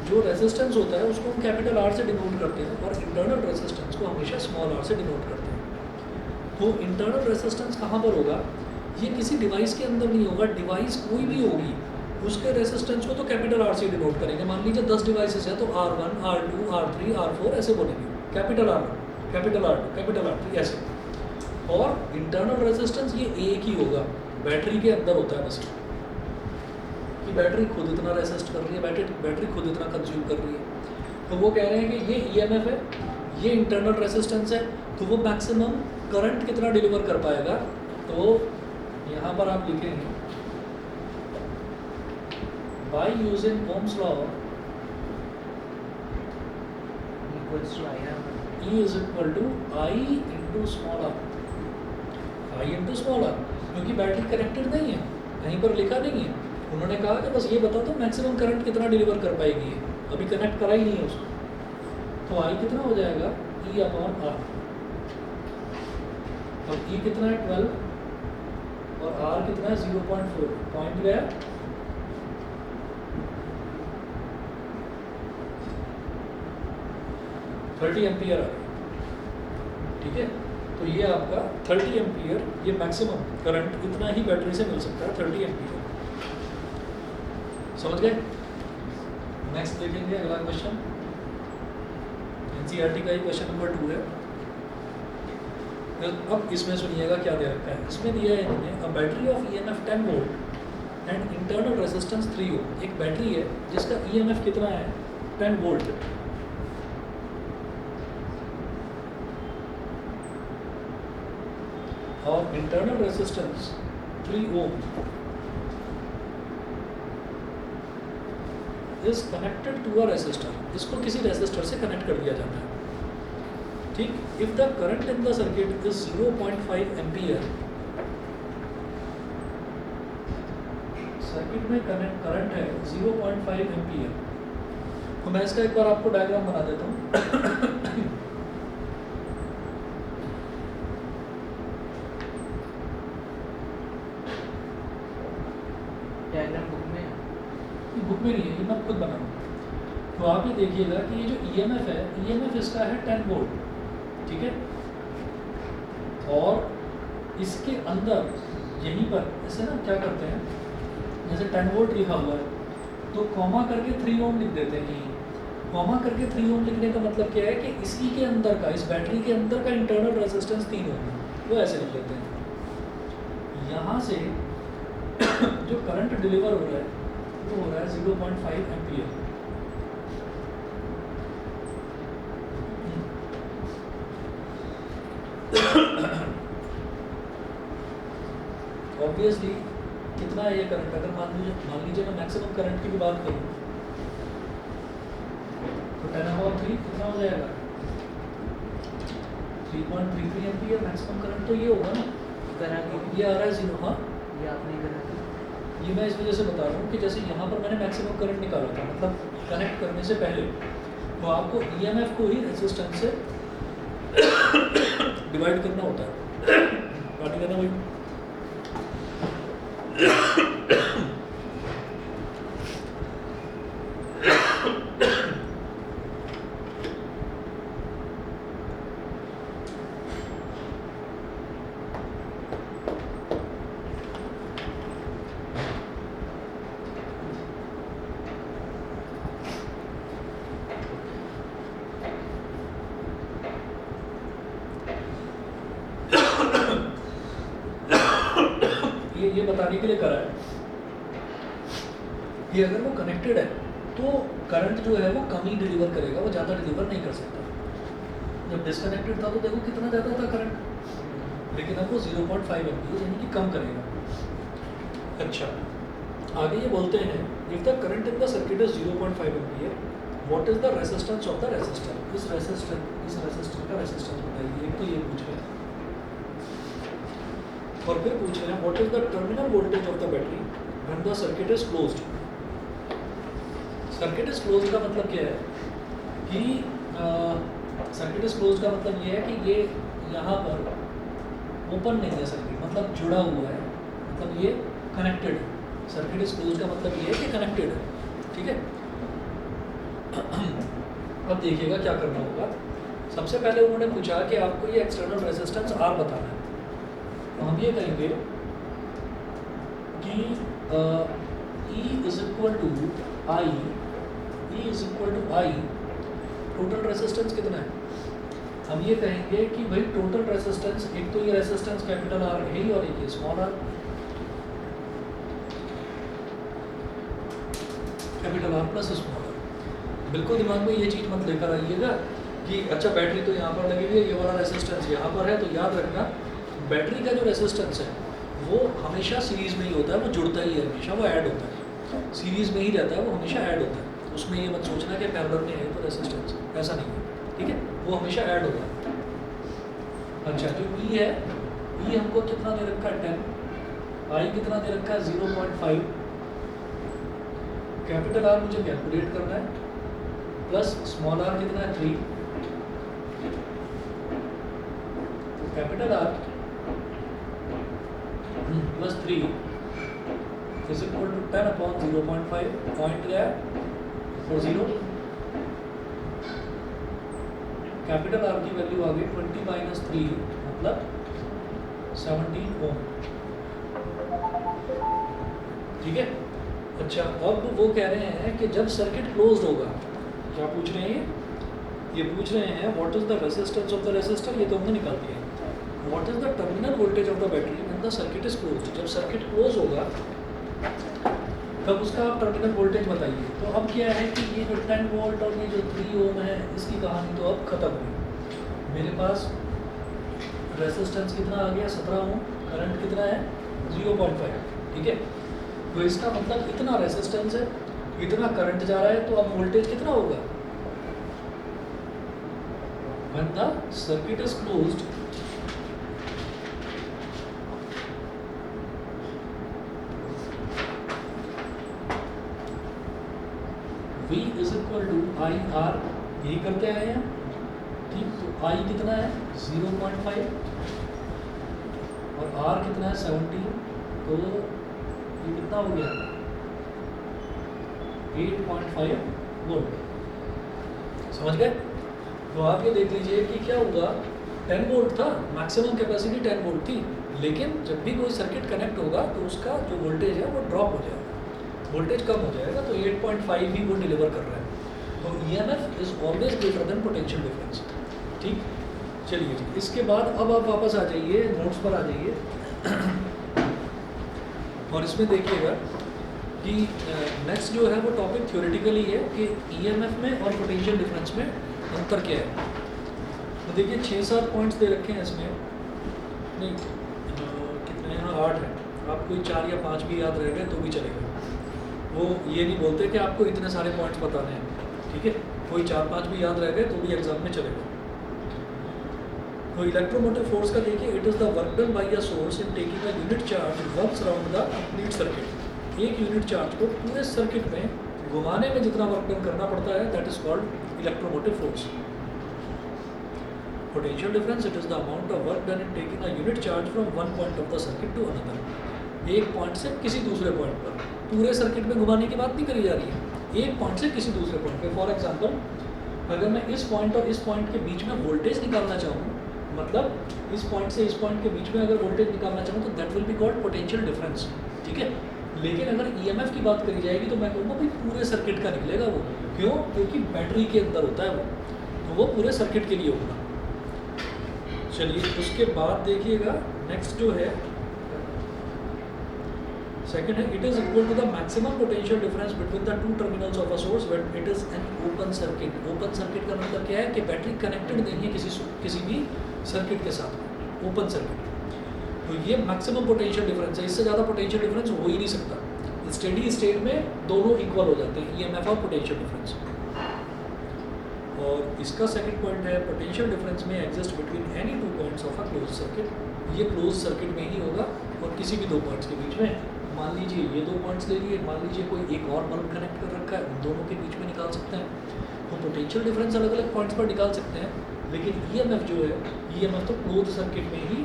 जो रेजिस्टेंस होता है उसको हम कैपिटल आर से डिनोट करते हैं और इंटरनल रेजिस्टेंस को हमेशा स्मॉल आर से डिनोट करते हैं। तो इंटरनल रेजिस्टेंस कहाँ पर होगा, ये किसी डिवाइस के अंदर नहीं होगा, डिवाइस कोई भी होगी उसके रेजिस्टेंस को तो कैपिटल आर से डिनोट करेंगे। मान लीजिए 10 डिवाइसेस हैं तो R1, R2, R3, R4 ऐसे बोलेंगे, capital R1, capital R2, capital R3 ऐसे। और इंटरनल रेजिस्टेंस ये एक ही होगा, बैटरी के अंदर होता है बस, कि बैटरी खुद इतना रेसिस्ट कर रही है, बैटरी खुद इतना कंज्यूम कर रही है। तो वो कह रहे हैं कि ये ईएमएफ है, ये इंटरनल रेसिस्टेंस है, तो वो मैक्सिमम करंट कितना डिलीवर कर पाएगा। तो यहाँ पर आप लिखेंगे by using Ohm's law equals to I R, E is equal to I into small r, I into small r, क्योंकि बैटरी कनेक्टेड नहीं है, कहीं पर लिखा नहीं है। उन्होंने कहा कि बस ये बता दो मैक्सिमम करंट कितना डिलीवर कर पाएगी ये, अभी कनेक्ट करा ही नहीं है उसको। तो I कितना हो जाएगा, E अपॉन R, और E कितना है 12 और R कितना है 0.4, पॉइंट गया 30 एम्पियर आ गया। ठीक है, तो ये आपका 30 एम्पियर, ये मैक्सिमम करंट इतना ही बैटरी से मिल सकता है, 30 एम्पियर। समझ गए? नेक्स्ट देखेंगे अगला क्वेश्चन, एनसीईआरटी का ही क्वेश्चन नंबर 2 है। अब इसमें सुनिएगा क्या दे रखा है। इसमें दिया है इन्होंने a battery of EMF 10 volt and internal resistance 3 ओम। एक बैटरी है जिसका ईएमएफ कितना है 10 वोल्ट, और internal resistance 3 ohm is connected to a resistor. इसको किसी रेजिस्टर से कनेक्ट कर दिया जाता है। ठीक, if the current in the circuit is 0.5 ampere, circuit में करंट है 0.5 एम्पियर। तो मैं इसका एक बार आपको डायग्राम बना देता हूँ। डायग्राम बुक में है, बुक में नहीं है, ये मैं खुद बनाऊँ। तो आप ये देखिएगा कि ये जो ईएमएफ है, ईएमएफ इसका है 10 वोल्ट। ठीक है, और इसके अंदर यहीं पर ऐसे ना क्या करते हैं, जैसे 10 वोल्ट लिखा हुआ है तो कॉमा करके 3 ओम लिख देते हैं। कॉमा करके 3 ओम लिखने का मतलब क्या है कि इसी के अंदर का, इस बैटरी के अंदर का इंटरनल रेजिस्टेंस 3 ओम है, वो ऐसे लिख लेते हैं। यहाँ से जो करंट डिलीवर हो रहा है वो हो रहा है 0.5 एम्पियर। ऑब्वियसली कितना है ये करंट, अगर मान लीजिए मैं मैक्सिमम करंट की भी बात करूँ तो 10/3 कितना हो जाएगा 3.33 एम्पियर मैक्सिमम करंट। तो ये होगा ना, करा के ये आ रहा है 0। हाँ, ये आपने करा के, ये मैं इस वजह से बता रहा हूँ कि जैसे यहाँ पर मैंने मैक्सिमम करंट निकाला था, मतलब कनेक्ट करने से पहले, तो आपको ईएमएफ को ही रेजिस्टेंस से डिवाइड करना होता है। बात करना भाई। ये बताने के लिए करा है कि अगर वो कनेक्टेड है तो करंट जो है वो कम ही डिलीवर करेगा, वो ज़्यादा डिलीवर नहीं कर सकता। जब डिस्कनेक्टेड था तो देखो कितना ज़्यादा था करंट, लेकिन अब वो 0.5 एम्पीयर यानी कि कम करेगा। अच्छा, आगे ये बोलते हैं if the current in the circuit is 0.5 ampere what is the resistance of the resistor. इस रेजिस्टर का रेजिस्टेंस बताइए। एक तो ये पूछ रहे हैं और फिर पूछ रहे हैं what is the terminal voltage of the battery when the circuit is closed. Circuit is closed का मतलब क्या है कि सर्किट इज क्लोज्ड का मतलब ये है कि ये यहाँ पर ओपन नहीं है सर्किट, मतलब जुड़ा हुआ है, मतलब ये कनेक्टेड है। सर्किट इज क्लोज्ड का मतलब ये है कि कनेक्टेड है, ठीक है। अब देखिएगा क्या करना होगा। सबसे पहले उन्होंने पूछा कि आपको ये एक्सटर्नल रेजिस्टेंस R बताना है। तो हम ये कहेंगे कि E is equal to I, total resistance कितना है। हम ये कहेंगे कि भाई टोटल रेजिस्टेंस, एक तो ये रेजिस्टेंस कैपिटल R है और एक ये small r, capital R plus small r। बिल्कुल दिमाग में ये चीज़ मत लेकर आइएगा कि अच्छा बैटरी तो यहाँ पर लगी हुई है, ये वाला रेजिस्टेंस यहाँ पर है। तो याद रखना बैटरी का जो रेजिस्टेंस है वो हमेशा सीरीज़ में ही होता है, वो जुड़ता ही है हमेशा, वो ऐड होता है, सीरीज़ में ही रहता है, वो हमेशा ऐड होता है। उसमें ये मत सोचना कि पैरेलल में है तो रेजिस्टेंस, ऐसा नहीं है, ठीक है। वो हमेशा ऐड होता है। अच्छा, जो ई है, ई हमको कितना दे रखा है 10, आई कितना दे रखा है 0.5, कैपिटल आर मुझे कैलकुलेट करना है, प्लस स्मॉल आर कितना है 3। तो capital R plus 3 is equal to 10 upon 0.5, point गया और 0। कैपिटल आर की वैल्यू आ गई 20 माइनस 3 मतलब 17 ओम, ठीक है। अच्छा, अब वो कह रहे हैं कि जब सर्किट क्लोज्ड होगा, क्या पूछ रहे हैं ये पूछ रहे हैं what is the resistance of the resistor. ये तो हमने निकाल दिया। What is the terminal voltage of the battery when the circuit is closed. जब सर्किट क्लोज होगा तब उसका आप टर्मिनल वोल्टेज बताइए। तो अब क्या है कि ये जो 10 वोल्ट और ये जो 3 ओम है, इसकी कहानी तो अब खत्म हुई। मेरे पास रेजिस्टेंस कितना आ गया 17 ओम, करंट कितना है 0.5, ठीक है। तो इसका मतलब इतना रेजिस्टेंस है, इतना करंट जा रहा है, तो अब वोल्टेज कितना होगा when the circuit is closed. V is equal to I R, यही करते आए हैं, ठीक। तो I कितना है 0.5 और R कितना है 17, तो ये कितना हो गया 8.5 वोल्ट। समझ गए। तो आप ये देख लीजिए कि क्या हुआ, 10 वोल्ट था, मैक्सिमम कैपेसिटी 10 वोल्ट थी, लेकिन जब भी कोई सर्किट कनेक्ट होगा तो उसका जो वोल्टेज है वो ड्रॉप हो जाएगा, वोल्टेज कम हो जाएगा। तो 8.5 ही वो डिलीवर कर रहा है। तो EMF is always greater than potential difference, ठीक। चलिए जी, इसके बाद अब आप वापस आ जाइए, नोट्स पर आ जाइए और इसमें देखिएगा कि नेक्स्ट जो है वो टॉपिक थ्योरेटिकली है कि EMF में और पोटेंशियल डिफरेंस में अंतर क्या है। तो देखिए 6-7 पॉइंट्स दे रखे हैं इसमें, नहीं कितने यहाँ 8 है, आप कोई 4 या 5 भी याद रह गए तो भी चलेगा। वो ये नहीं बोलते कि आपको इतने सारे पॉइंट्स बताने हैं, ठीक है। कोई 4-5 भी याद रह गए तो भी एग्जाम में चलेगा। तो इलेक्ट्रोमोटिव फोर्स का देखिए, it is the work done bye a source in taking a unit charge works around the complete circuit. एक यूनिट चार्ज को पूरे सर्किट में घुमाने में जितना वर्क डन करना पड़ता है that is called electromotive force. Potential difference it is the amount of work done in taking a unit charge from one point of the circuit to another. एक पॉइंट से किसी दूसरे पॉइंट पर, पूरे circuit में घुमाने की बात नहीं करी जा रही है, एक पॉइंट से किसी दूसरे पॉइंट पे। फॉर एग्जांपल अगर मैं इस पॉइंट और इस पॉइंट के बीच में वोल्टेज निकालना चाहूँ, मतलब इस पॉइंट से इस पॉइंट के बीच में अगर वोल्टेज निकालना चाहूँ तो that will be called potential difference, ठीक है। लेकिन अगर ईएमएफ की बात करी जाएगी तो मैं कहूँगा भाई पूरे सर्किट का निकलेगा वो। क्यों? क्योंकि बैटरी के अंदर होता है वो, तो वो पूरे सर्किट के लिए होगा। चलिए उसके बाद देखिएगा नेक्स्ट जो है सेकंड है, it is equal to the maximum potential difference between the two terminals of a source when it is an open circuit. Open circuit का मतलब क्या है कि बैटरी कनेक्टेड नहीं है किसी भी सर्किट के साथ, ओपन सर्किट। तो ये मैक्सिमम पोटेंशियल डिफरेंस है, इससे ज़्यादा पोटेंशियल डिफरेंस हो ही नहीं सकता। स्टेडी स्टेट में दोनों इक्वल हो जाते हैं, ईएमएफ और पोटेंशियल डिफरेंस। और इसका सेकंड पॉइंट है, पोटेंशियल डिफरेंस में exist between any two points of a close circuit. ये क्लोज सर्किट में ही होगा और किसी भी दो पॉइंट्स के बीच में। मान लीजिए ये दो पॉइंट्स ले लिए, मान लीजिए कोई एक और बल्ब कनेक्ट कर रखा है, उन दोनों के बीच में निकाल सकते हैं। तो पोटेंशियल डिफरेंस अलग अलग पॉइंट्स पर निकाल सकते हैं, लेकिन ईएमएफ जो है, ईएमएफ तो क्लोज सर्किट में ही,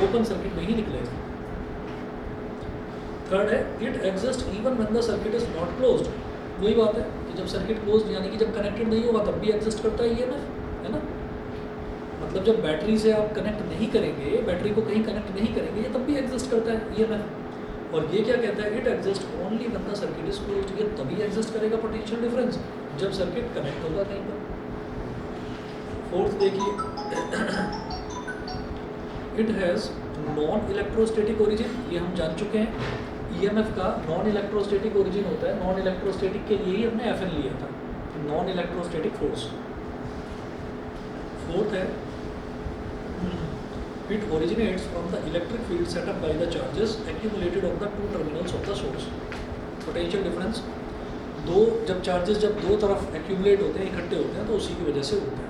ओपन सर्किट में ही निकलेगा। थर्ड है, it exist even when the circuit is not closed. वही बात है कि जब सर्किट क्लोज यानी कि जब कनेक्टेड नहीं होगा तब भी एग्जिस्ट करता है ईएमएफ, है ना। मतलब जब बैटरी से आप कनेक्ट नहीं करेंगे, बैटरी को कहीं कनेक्ट नहीं करेंगे, ये तब भी एग्जिस्ट करता है ईएमएफ। और ये क्या कहता है, it exist only when the circuit is closed. ये तभी एग्जिस्ट करेगा पोटेंशियल डिफरेंस जब सर्किट कनेक्ट होगा कहीं पर। फोर्थ देखिए, it has non electrostatic origin. ये हम जान चुके हैं, ईएमएफ का नॉन इलेक्ट्रोस्टैटिक ओरिजिन होता है। नॉन इलेक्ट्रोस्टैटिक के लिए ही हमने एफएन लिया था, नॉन इलेक्ट्रोस्टैटिक फोर्स। फोर्थ है, it originates from the electric field set up by the charges accumulated on the two terminals of the source. Potential difference जब चार्जेस दो तरफ एक्यूमुलेट होते हैं, इकट्ठे होते हैं, तो उसी की वजह से होता है।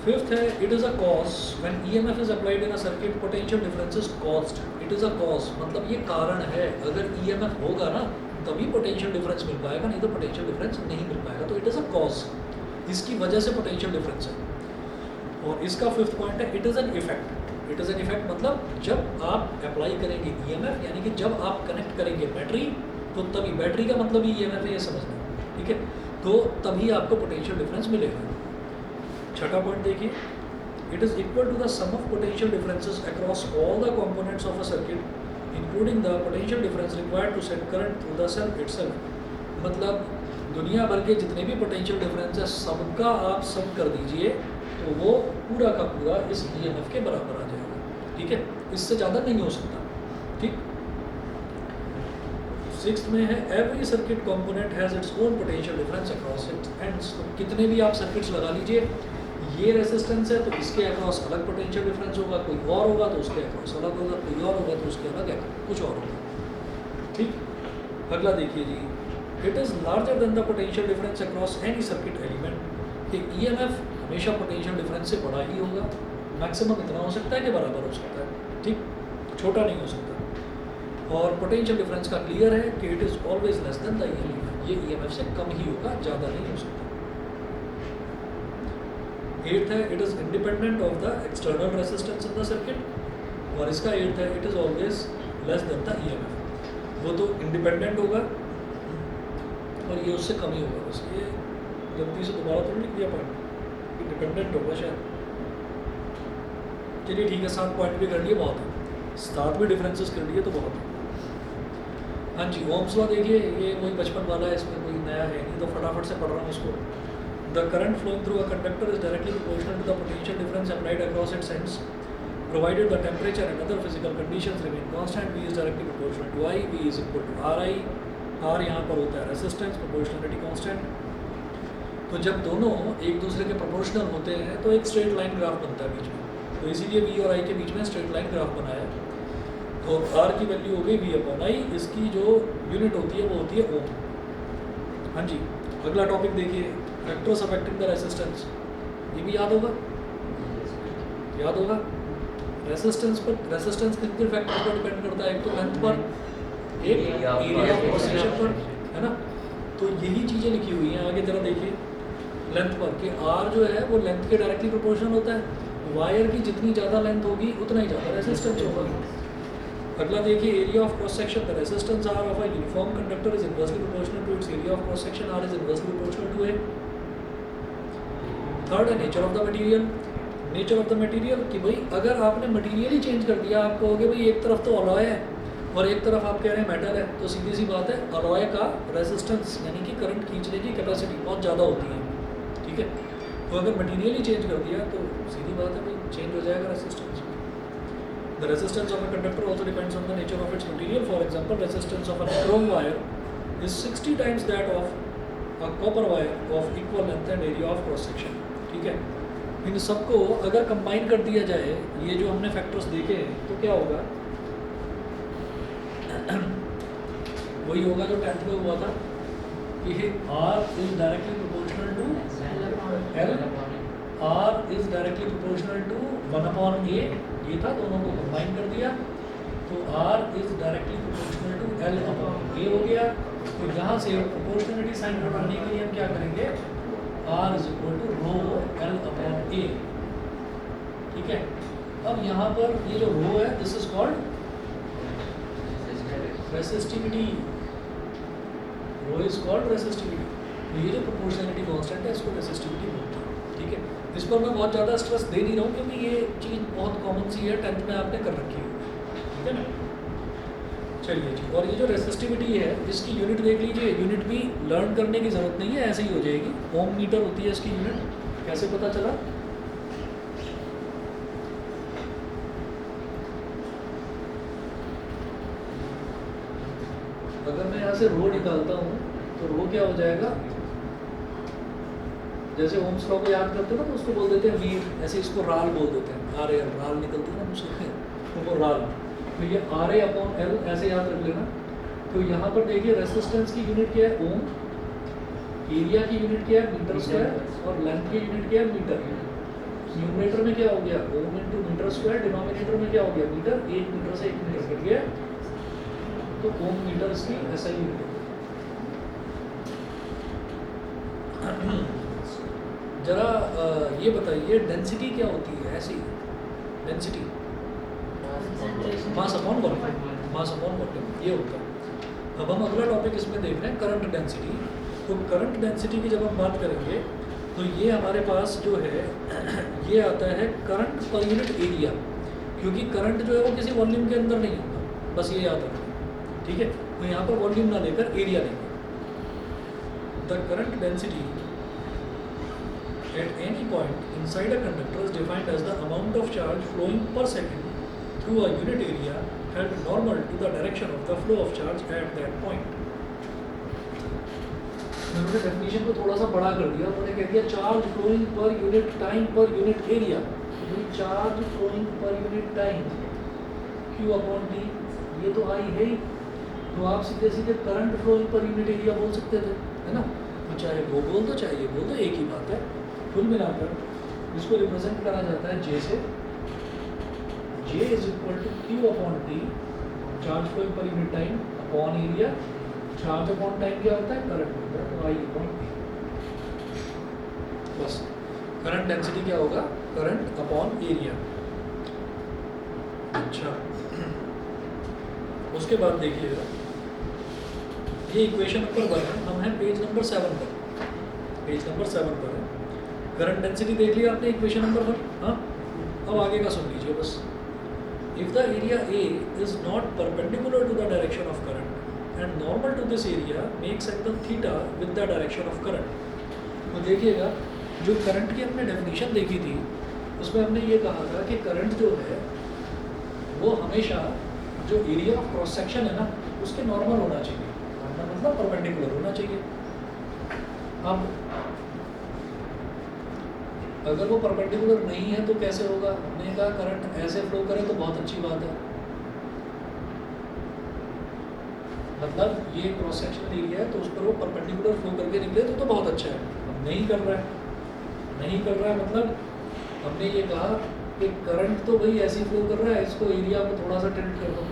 फिफ्थ है, it is a cause when EMF is applied in a circuit potential difference is caused. It is a cause मतलब ये कारण है, अगर ईएमएफ होगा ना तभी पोटेंशियल डिफरेंस मिल पाएगा, नहीं तो पोटेंशियल डिफरेंस नहीं मिल पाएगा। तो इट इज़ अ कॉज, इसकी वजह से पोटेंशियल डिफरेंस है। और इसका फिफ्थ पॉइंट है, it is an effect. It is an effect मतलब जब आप अप्लाई करेंगे ईएमएफ, यानी कि जब आप कनेक्ट करेंगे बैटरी, तो तभी बैटरी का मतलब ही ईएमएफ है, ये समझना, ठीक है। तो तभी आपको पोटेंशियल डिफरेंस मिलेगा। छठा पॉइंट देखिए, it is equal to the sum of potential differences across all the components of a circuit including the potential difference required to set current through the cell itself. मतलब दुनिया भर के जितने भी potential difference है सबका आप सब कर दीजिए, तो वो पूरा का पूरा इस ईएमएफ के बराबर आ जाएगा, ठीक है। इससे ज़्यादा नहीं हो सकता, ठीक। सिक्स्थ में है, every circuit component has its own potential difference across its ends. तो कितने भी आप सर्किट्स लगा लीजिए, ये रेजिस्टेंस है तो इसके अक्रॉस अलग पोटेंशियल डिफरेंस होगा, कोई और होगा तो उसके अक्रॉस अलग होगा, कोई और होगा तो उसके अलग है, कुछ और होगा, ठीक। अगला देखिए जी, it is larger than the potential difference across any circuit element. कि ईएमएफ हमेशा पोटेंशियल डिफरेंस से बड़ा ही होगा, मैक्सिमम इतना हो सकता है कि बराबर हो सकता है, ठीक, छोटा नहीं हो सकता। और पोटेंशियल डिफरेंस का क्लियर है कि it is always less than the EMF, ये ईएमएफ से कम ही होगा, ज़्यादा नहीं हो सकता। एट्थ है, it is independent of the external resistance in the circuit. और इसका एट्थ है, it is always less than the EMF. वो तो इंडिपेंडेंट होगा और ये उससे कम ही होगा, बस ये गलती से दोबारा तो लिख दिया पॉइंट, डिपेंडेंट होगा शायद। चलिए ठीक है, 7 पॉइंट भी कर लिए, बहुत है, 7 भी डिफरेंसेस कर लिए तो बहुत है। हाँ जी, ओम्स लॉ देखिए, ये वही 55 वाला है, इसमें कोई नया है नहीं, तो फटाफट से पढ़ रहा हूँ इसको। The current flowing through a conductor is directly proportional to the potential difference applied across its ends provided the temperature and other physical conditions remain constant. V is directly proportional to I, V is equal to RI, R यहाँ पर होता है resistance, proportionality constant. तो जब दोनों एक दूसरे के प्रोपोर्शनल होते हैं तो एक स्ट्रेट लाइन ग्राफ बनता है बीच में, तो इसीलिए V और I के बीच में स्ट्रेट लाइन ग्राफ बनाया। तो R की वैल्यू हो गई V अपॉन I, इसकी जो यूनिट होती है वो होती है ओम। हाँ जी, अगला टॉपिक देखिए, फैक्टर्स अफेक्टिंग द रेजिस्टेंस। ये भी याद होगा, याद होगा। रेजिस्टेंस कितने फैक्टर पर डिपेंड करता है, एक तो लेंथ पर, एक एरिया ऑफ क्रॉस सेक्शन पर, है ना। तो यही चीज़ें लिखी हुई हैं आगे जरा देखिए। लेंथ पर कि आर जो है वो लेंथ के डायरेक्टली प्रोपोर्शनल होता है। वायर की जितनी ज़्यादा लेंथ होगी उतना ही ज़्यादा रेजिस्टेंस होगा। अगला देखिए area of cross section, the resistance R of a uniform conductor is inversely proportional to its area of cross section, R is inversely proportional to A. Third है nature of the material. Nature of the material कि भाई अगर आपने material ही change कर दिया, आप कहोगे भाई एक तरफ तो अलॉय है और एक तरफ आप कह रहे हैं मेटल है, तो सीधी सी बात है अलॉय का रेजिस्टेंस यानी कि करंट खींचने की कैपेसिटी बहुत ज़्यादा होती है, ठीक है। तो अगर मटेरियल ही चेंज कर दिया तो सीधी बात है भाई चेंज हो जाएगा resistance. The resistance of a conductor also depends on the nature of its material. For example resistance of a Chrome wire is 60 times that of a copper wire of equal length and area of cross section, ठीक है। इन सबको अगर combine कर दिया जाए, ये जो हमने फैक्टर्स देखे हैं, तो क्या होगा, वही होगा जो 10th में हुआ था कि R is directly proportional to L, R is directly proportional to 1/A, ये था, दोनों को कंबाइन कर दिया तो R is directly proportional to L/A हो गया। तो यहाँ से प्रोपोर्शनलिटी साइन हटाने के लिए हम क्या करेंगे, R is equal to rho L/A, ठीक है। अब यहाँ पर ये जो रो है this is called resistivity, rho is called resistivity. ये जो प्रोपोर्शनलिटी कांस्टेंट है इसको रेसिस्टिविटी बोलते हैं, ठीक है। इस पर मैं बहुत ज़्यादा स्ट्रेस दे नहीं रहा हूँ क्योंकि ये चीज़ बहुत कॉमन सी है, 10th में आपने कर रखी है, ठीक है ना। चलिए जी, और ये जो रेसिस्टिविटी है इसकी यूनिट देख लीजिए, यूनिट भी लर्न करने की ज़रूरत नहीं है, ऐसे ही हो जाएगी। ओम मीटर होती है इसकी यूनिट, कैसे पता चला, अगर मैं यहाँ से रो निकालता हूँ तो रो क्या हो जाएगा, जैसे ओम्स लॉ को याद करते हो ना तो उसको बोल देते हैं वीर, ऐसे इसको राल बोल देते हैं, आर ए राल निकलती है ना मुझसे तो वो राल, तो ये RA/L ऐसे याद रख लेना। तो यहाँ पर देखिए रेजिस्टेंस की यूनिट क्या है ओम, एरिया की यूनिट क्या है मीटर स्क्वायर और लेंथ की यूनिट क्या है मीटर। न्यूमरेटर में क्या हो गया ohm into metre square, denominator में क्या हो गया मीटर, 1 मीटर से 1 मीटर कट गया, तो ओम मीटर इसकी ऐसा ही यूनिट। जरा ये बताइए डेंसिटी क्या होती है, ऐसी density mass upon volume, mass upon volume ये होता है। अब हम अगला टॉपिक इसमें देख रहे हैं करंट डेंसिटी। तो करंट डेंसिटी की जब हम बात करेंगे तो ये हमारे पास जो है ये आता है करंट पर यूनिट एरिया, क्योंकि करंट जो है वो किसी वॉल्यूम के अंदर नहीं होगा, बस ये याद रखना, ठीक है। तो यहाँ पर वॉल्यूम ना लेकर एरिया लेंगे। The current density at any point inside a conductor is defined as the amount of charge flowing per second through a unit area held normal to the direction of the flow of charge at that point. मैंने definition को थोड़ा सा बड़ा कर दिया, मैंने कह दिया charge flowing per unit time per unit area, charge flowing per unit time Q/T, ये तो आई है ही, तो आप सीधे सीधे current flowing per unit area बोल सकते थे, है ना। तो चाहे वो बोल दो चाहे ये बोल दो, एक ही बात है। कुल मिलाकर इसको रिप्रेजेंट करा जाता है J से, J is equal to Q/T, charge flowing per unit time upon area. Charge upon time क्या होता है करंट होता है, तो I/T, बस करंट डेंसिटी क्या होगा करंट अपॉन एरिया। अच्छा उसके बाद देखिएगा ये इक्वेशन नंबर 1 है, हम हैं पेज नंबर 7 पर, पेज नंबर 7 पर है। करंट डेंसिटी देख लिया आपने इक्वेशन नंबर 1, हाँ। अब आगे का सुन लीजिए बस। If the area A is not perpendicular to the direction of current and normal to this area makes angle theta with the direction of current. तो देखिएगा जो करंट की हमने डेफिनेशन देखी थी उसमें हमने ये कहा था कि करंट जो है वो हमेशा जो एरिया ऑफ क्रॉस सेक्शन है ना उसके नॉर्मल होना चाहिए, मतलब परपेंडिकुलर होना चाहिए। अब अगर वो परपेंडिकुलर नहीं है तो कैसे होगा, हमने कहा करंट ऐसे फ्लो करे तो बहुत अच्छी बात है, मतलब ये क्रॉस सेक्शनल एरिया है तो उस पर वो परपेंडिकुलर फ्लो करके निकले तो बहुत अच्छा है। अब नहीं कर रहा है, नहीं कर रहा है मतलब हमने ये कहा कि करंट तो भाई ऐसे फ्लो कर रहा है, इसको एरिया को थोड़ा सा टिल्ट कर दो,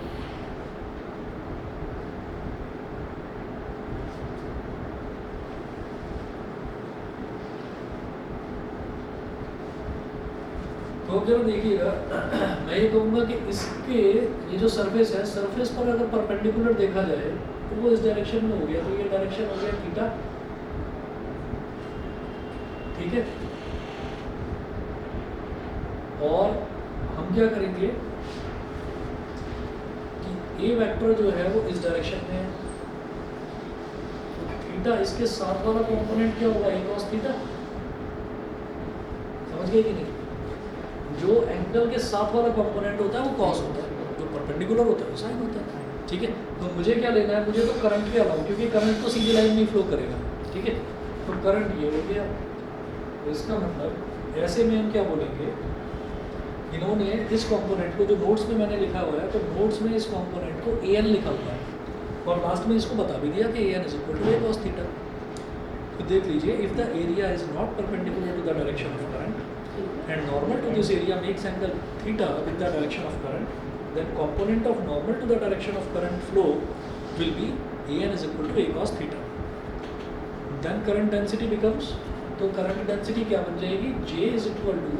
तो अब जरा देखिएगा, मैं ये कहूँगा कि इसके ये जो सरफेस है, सरफेस पर अगर परपेंडिकुलर देखा जाए तो वो इस डायरेक्शन में हो गया, तो ये डायरेक्शन हो गया थीटा, ठीक है। और हम क्या करेंगे कि ए वेक्टर जो है वो इस डायरेक्शन में है, तो थीटा इसके साथ वाला कंपोनेंट क्या होगा, ए कॉस थीटा, समझ गए कि नहीं। जो एंगल के साथ वाला कंपोनेंट होता है वो कॉस होता है, जो परपेंडिकुलर होता है वो साइन होता है, ठीक है। तो मुझे क्या लेना है, मुझे तो करंट के अलावा, क्योंकि करंट तो सीधी लाइन में फ्लो करेगा, ठीक है। तो करंट ये हो गया, तो इसका मतलब ऐसे में हम क्या बोलेंगे, इन्होंने इस कंपोनेंट को, जो नोट्स में मैंने लिखा हुआ है, तो नोट्स में इस कंपोनेंट को ए एन लिखा हुआ है और लास्ट में इसको बता भी दिया कि A N is equal to A cos theta. तो देख लीजिए, if the area is not perpendicular to the direction of current and normal to this area makes angle theta with the direction of current, then component of normal to the direction of current flow will be an is equal to a cos theta. Then current density becomes, तो current density क्या बन जाएगी, J is equal to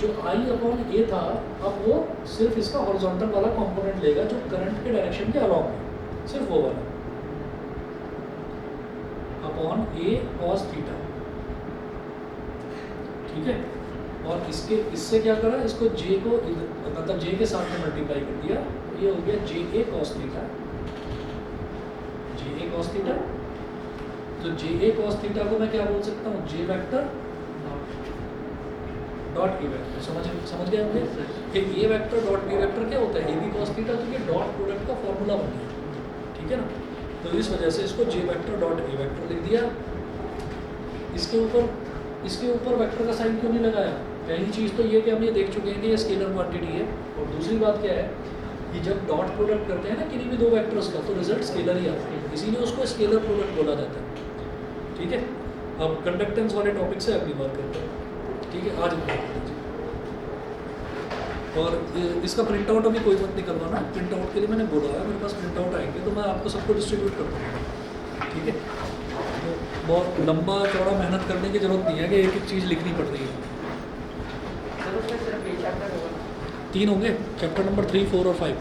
जो I upon A था, अब वो सिर्फ इसका horizontal वाला component लेगा जो current के direction के along है, सिर्फ वो वाला upon A cos theta, ठीक है। और इससे क्या करा, इसको J को मतलब J के साथ में मल्टीप्लाई कर दिया, ये हो गया जे ए कॉस थीटा, जे ए कॉस थीटा। तो जे ए कॉस थीटा को मैं क्या बोल सकता हूँ, J vector dot A vector, समझ गए होंगे। एक ए वेक्टर डॉट बी वेक्टर क्या होता है, ए बी कॉस थीटा, तो ये डॉट प्रोडक्ट का फॉर्मूला बन गया, ठीक है ना। तो इस वजह से इसको J vector dot A vector लिख दिया। इसके ऊपर वेक्टर का साइन क्यों नहीं लगाया, पहली चीज़ तो ये कि हम ये देख चुके हैं कि ये स्केलर क्वांटिटी है, और दूसरी बात क्या है कि जब डॉट प्रोडक्ट करते हैं ना किसी भी दो वेक्टर्स का, तो रिजल्ट स्केलर ही आता है, इसीलिए उसको स्केलर प्रोडक्ट बोला जाता है, ठीक है। अब कंडक्टेंस वाले टॉपिक से अगली बात करते हैं, ठीक है। आज और इसका प्रिंट आउट अभी कोई मत निकलवाना, प्रिंट आउट के लिए मैंने बोला है, मेरे पास प्रिंट आउट आएंगे तो मैं आपको सबको डिस्ट्रीब्यूट कर दूँगा, ठीक है। तो बहुत लंबा चौड़ा मेहनत करने की जरूरत नहीं है कि एक एक चीज़ लिखनी पड़ रही है। सिर्फ ये चैप्टर होगा, 3 होंगे, चैप्टर नंबर 3, 4 और 5।